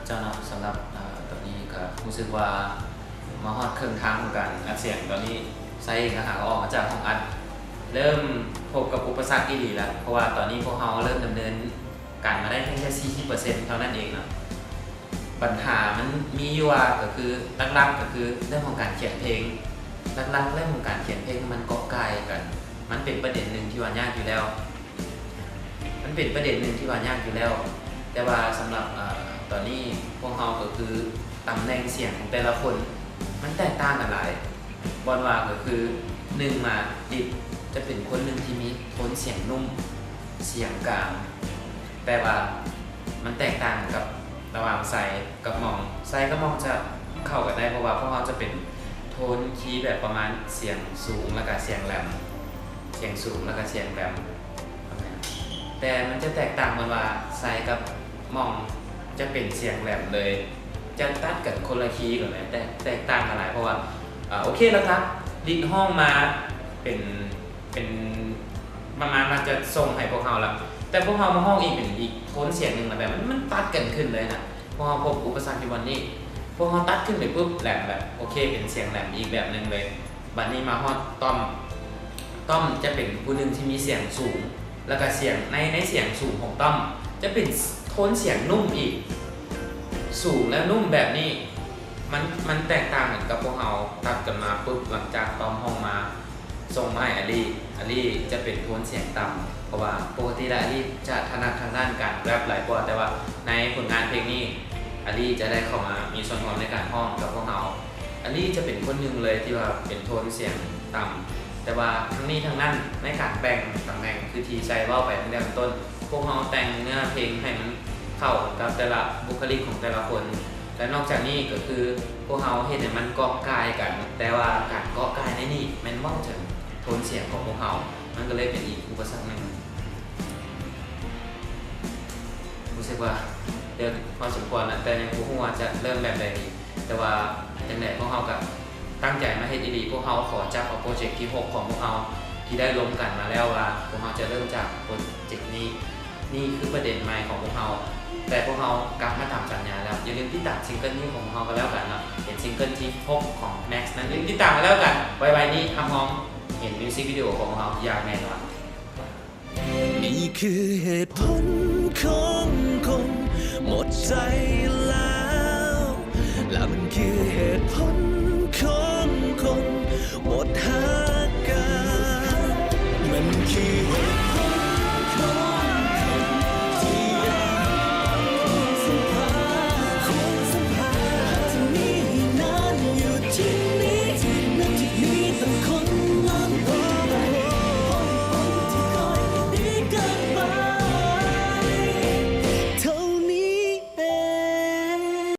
เจ้าเนาะสำหรับตอนนี้ก็รู้สึกว่ามาฮอดเครื่องทางของการอัดเสียงตอนนี้ไซเองก็หาออกมาจากห้องอัดเริ่มพบกับอุปสรรคที่ดีแล้วเพราะว่าตอนนี้พวกเราเริ่มดำเนินการมาได้เพียงแค่ 40% เท่านั้นเองเนาะปัญหามันมีอยู่ว่าก็คือหลักๆก็คือเรื่องของการเขียนเพลงหลักๆเรื่องของการเขียนเพลงมันเกาะกายกันมันเป็นประเด็นหนึ่งที่ว่ายากอยู่แล้วแต่ว่าสำหรับตอนนี้พวกเราก็คือตำแหน่งเสียงของแต่ละคนมันแตกต่างกันหลายบอลว่าก็คือหนึ่งมาดิบจะเป็นคนหนึ่งที่มีโทนเสียงนุ่มเสียงกลางแต่ว่ามันแตกต่างกับระหว่างไซกับมองไซกับมองจะเข้ากันได้เพราะว่าพวกเราจะเป็นโทนคีย์แบบประมาณเสียงสูงแล้วก็เสียงแหลมเสียงสูงแล้วก็เสียงแหลมแต่มันจะแตกต่างกันว่าไซกับมองจะเป็นเสียงแหลมเลยจะตัดกันคนละคีย์กันเลยแต่แตกต่างกันหลายเพราะว่าโอเคแล้วครับดิดห้องมาเป็นประมาณมันจะส่งให้พวกเราแล้วแต่พวกเรามาห้องอีกเป็นอีกโทนเสียงหนึ่งแบบมันตัดกันขึ้นเลยนะพวกเราพบอุปสรรคในวันนี้พวกเราตัดขึ้นไปปุ๊บแหลมแบบโอเคเป็นเสียงแหลมอีกแบบหนึ่งเลยบัดนี้มาฮอดต้อมจะเป็นผู้หนึ่งที่มีเสียงสูงแล้วก็เสียงในเสียงสูงของต้อมจะเป็นโทนเสียงนุ่มอีกสูงและนุ่มแบบนี้มันแตกต่างกับพวกเราตัดกันมาปุ๊บหลังจากต้อมห้องมาส่งมาให้อลีจะเป็นโทนเสียงต่ำเพราะว่าปกติแล้วอลีจะถนัดทางด้านการแรปหลายกว่าแต่ว่าในผลงานเพลงนี้อลีจะได้เข้ามามีส่วนร่วมในการห้องกับพวกเราอลีจะเป็นคนหนึ่งเลยที่ว่าเป็นโทนเสียงต่ำแต่ว่าทั้งนี้ทั้งนั้นในการแบ่งตำแหน่งคือทีใจว่าไปตั้งแต่ต้นพวกเราแต่งเนื้อเพลงให้มันเข้ากับแต่ละบุคลิกของแต่ละคนและนอกจากนี้ก็คือพวกเราเห็นมันเกาะกายกันแต่ว่าการเกาะกายในนี้มันว่าถึงโทนเสียงของพวกเรามันก็เลยเป็นอีกอุปสรรคหนึ่งรู้สึกว่าเดินพอสมควรนะแต่ยังรู้ว่าจะเริ่มแบบใดดีแต่ว่าจังไดพวกเรากับตั้งใจมาเฮ็ดดีๆพวกเราขอจับเอาโปรเจกต์ที่6ของพวกเราที่ได้ลงกันมาแล้วว่าพวกเราจะเริ่มจากโปรเจกต์นี้นี่คือประเด็นใหม่ของพวกเราแต่พวกเรากลับมาตามสัญญาแล้วอย่าลืมติดตามซิงเกิลนี้ของพวกเราก็แล้วกันนะเห็นซิงเกิลที่6ของ Max นั้นอย่าลืมติดตามกันแล้วกันไว้นี้ทำพร้อมเห็นมิวสิกวิดีโอของเราอย่างแน่นอนนี่คือเหตุผลของคนหมดใจแล้วและมันคือเหตุผลของคนหมดหา